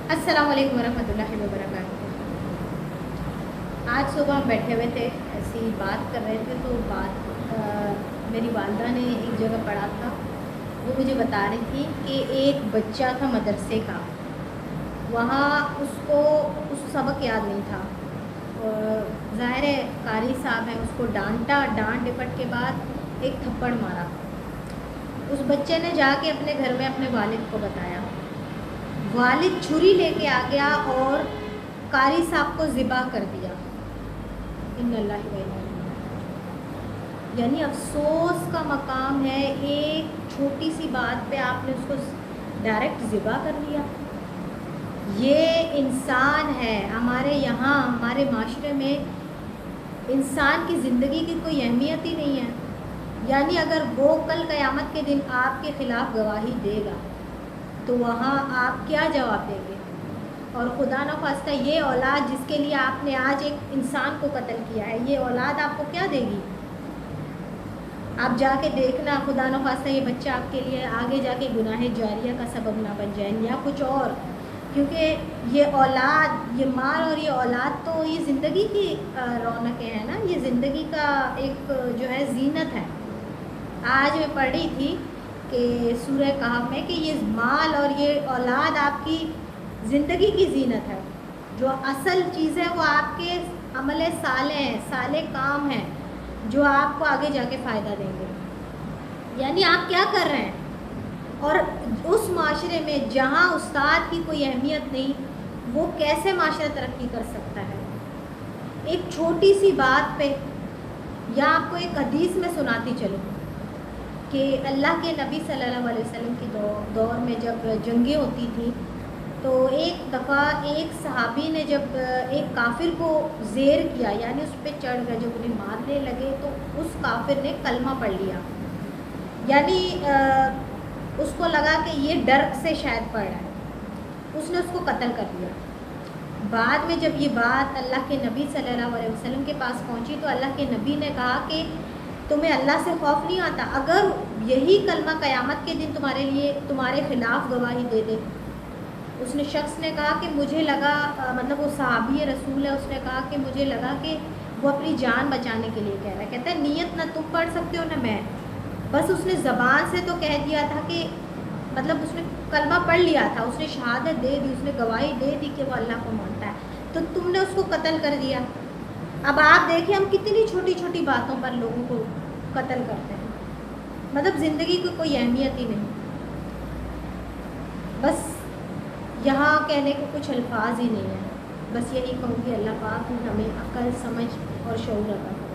अस्सलाम वालेकुम वरहमतुल्लाहि वबरकातुहू। आज सुबह हम बैठे हुए थे, ऐसी बात कर रहे थे तो मेरी वालदा ने एक जगह पढ़ा था। वो मुझे बता रही थी कि एक बच्चा था मदरसे का, वहाँ उसको उस सबक याद नहीं था। ज़ाहिर है कारी साहब हैं, उसको डांटा, डांट डिपट के बाद एक थप्पड़ मारा। उस बच्चे ने जाके अपने घर में अपने वालिद को बताया। वालिद छुरी लेके आ गया और कारी साहब को ज़िबा कर दिया। इन्नल्लाहि व इन्ना इलैहि राजिऊन। यानी अफसोस का मकाम है, एक छोटी सी बात पे आपने उसको डायरेक्ट ज़िबा कर दिया। ये इंसान है। हमारे यहाँ हमारे माशरे में इंसान की ज़िंदगी की कोई अहमियत ही नहीं है। यानी अगर वो कल क़यामत के दिन आपके ख़िलाफ़ गवाही देगा तो वहाँ आप क्या जवाब देंगे? और खुदा न ख़ास्ता ये औलाद जिसके लिए आपने आज एक इंसान को कत्ल किया है, ये औलाद आपको क्या देगी? आप जाके देखना, खुदा न ख़ास्ता ये बच्चा आपके लिए आगे जाके गुनाह जारिया का सबब ना बन जाए या कुछ और। क्योंकि ये औलाद, ये माल और ये औलाद तो ये ज़िंदगी की रौनकें हैं ना, ये ज़िंदगी का एक जो है ज़ीनत है। आज मैं पढ़ रही थी कि सूरह कहफ में कि ये माल और ये औलाद आपकी ज़िंदगी की ज़ीनत है। जो असल चीज़ है वो आपके अमल साले हैं, साले काम हैं जो आपको आगे जाके फ़ायदा देंगे। यानी आप क्या कर रहे हैं? और उस माशरे में जहाँ उस्ताद की कोई अहमियत नहीं, वो कैसे माशरा तरक्की कर सकता है? एक छोटी सी बात पे, या आपको एक हदीस में सुनाती चलूँ कि अल्लाह के नबी सल्लल्लाहु अलैहि वसल्लम के दौर में जब जंगें होती थी तो एक दफ़ा एक सहाबी ने जब एक काफिर को ज़ेर किया, यानी उस पर चढ़ गए, जब उन्हें मारने लगे तो उस काफिर ने कलमा पढ़ लिया। यानी उसको लगा कि ये डर से शायद पढ़ रहा है, उसने उसको कत्ल कर दिया। बाद में जब ये बात अल्लाह के नबी सल्लल्लाहु अलैहि वसल्लम के पास पहुंची तो अल्लाह के नबी ने कहा कि तुम्हें अल्लाह से खौफ नहीं आता? अगर यही कलमा क़यामत के दिन तुम्हारे लिए तुम्हारे ख़िलाफ़ गवाही दे दे। उसने शख्स ने कहा कि मुझे लगा, मतलब वो सहाबी रसूल है, उसने कहा कि मुझे लगा कि वो अपनी जान बचाने के लिए कह रहा है। कहता है नीयत ना तुम पढ़ सकते हो ना मैं, बस उसने ज़बान से तो कह दिया था कि मतलब उसने कलमा पढ़ लिया था, उसने शहादत दे दी, उसने गवाही दे दी कि वो अल्लाह को मानता है, तो तुमने उसको कत्ल कर दिया। अब आप देखिए हम कितनी छोटी छोटी बातों पर लोगों को कत्ल करते हैं, मतलब ज़िंदगी की कोई अहमियत ही नहीं। बस यहाँ कहने को कुछ अल्फाज ही नहीं है। बस यही कहूँगी, अल्लाह पाक हमें अक्ल, समझ और शऊर अता फरमाए।